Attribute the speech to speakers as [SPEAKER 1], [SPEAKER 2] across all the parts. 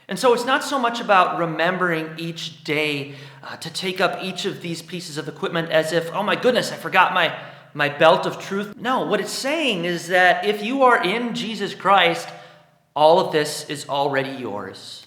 [SPEAKER 1] And so it's not so much about remembering each day to take up each of these pieces of equipment as if, oh my goodness, I forgot my belt of truth. No, what it's saying is that if you are in Jesus Christ, all of this is already yours.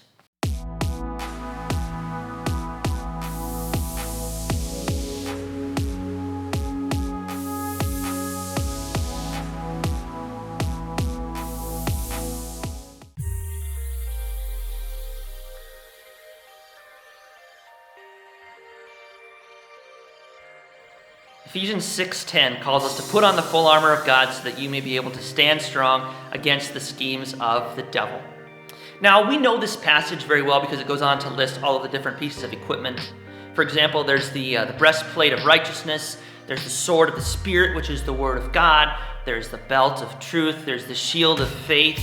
[SPEAKER 1] Ephesians 6:10 calls us to put on the full armor of God so that you may be able to stand strong against the schemes of the devil. Now, we know this passage very well because it goes on to list all of the different pieces of equipment. For example, there's the breastplate of righteousness, there's the sword of the Spirit, which is the word of God, there's the belt of truth, there's the shield of faith.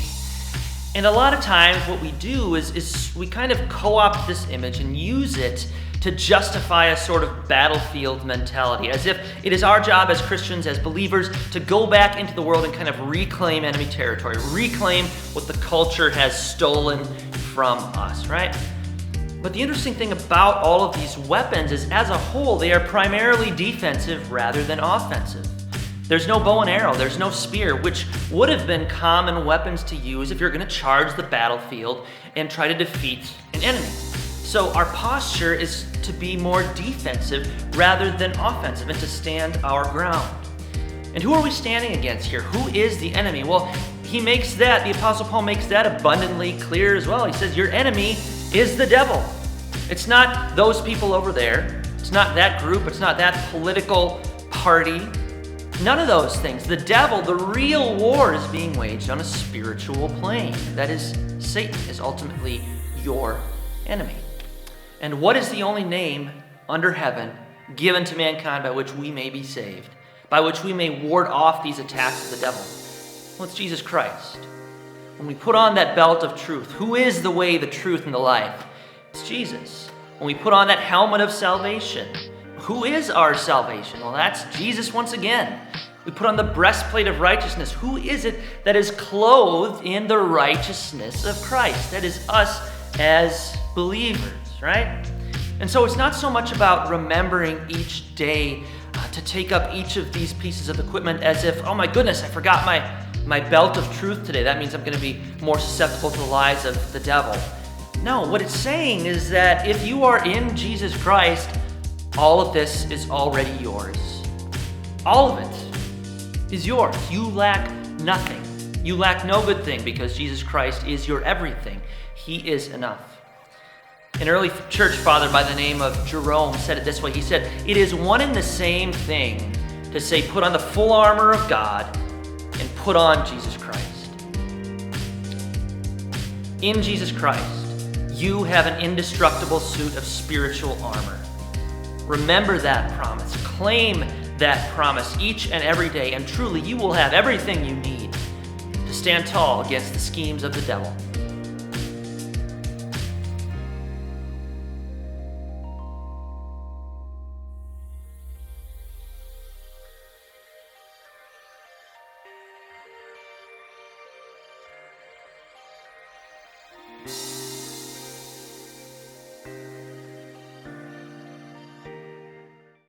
[SPEAKER 1] And a lot of times what we do is we kind of co-opt this image and use it to justify a sort of battlefield mentality, as if it is our job as Christians, as believers, to go back into the world and kind of reclaim enemy territory, reclaim what the culture has stolen from us, right? But the interesting thing about all of these weapons is, as a whole, they are primarily defensive rather than offensive. There's no bow and arrow, there's no spear, which would have been common weapons to use if you're going to charge the battlefield and try to defeat an enemy. So our posture is to be more defensive rather than offensive and to stand our ground. And who are we standing against here? Who is the enemy? Well, the Apostle Paul makes that abundantly clear as well. He says, your enemy is the devil. It's not those people over there. It's not that group. It's not that political party. None of those things. The devil, the real war is being waged on a spiritual plane. That is, Satan is ultimately your enemy. And what is the only name under heaven given to mankind by which we may be saved, by which we may ward off these attacks of the devil? Well, it's Jesus Christ. When we put on that belt of truth, who is the way, the truth, and the life? It's Jesus. When we put on that helmet of salvation, who is our salvation? Well, that's Jesus once again. We put on the breastplate of righteousness. Who is it that is clothed in the righteousness of Christ? That is us as believers, right? And so it's not so much about remembering each day to take up each of these pieces of equipment as if, oh my goodness, I forgot my belt of truth today. That means I'm going to be more susceptible to the lies of the devil. No, what it's saying is that if you are in Jesus Christ, all of this is already yours. All of it is yours. You lack nothing. You lack no good thing because Jesus Christ is your everything. He is enough. An early church father by the name of Jerome said it this way. He said, it is one and the same thing to say, put on the full armor of God and put on Jesus Christ. In Jesus Christ, you have an indestructible suit of spiritual armor. Remember that promise. Claim that promise each and every day, and truly you will have everything you need to stand tall against the schemes of the devil.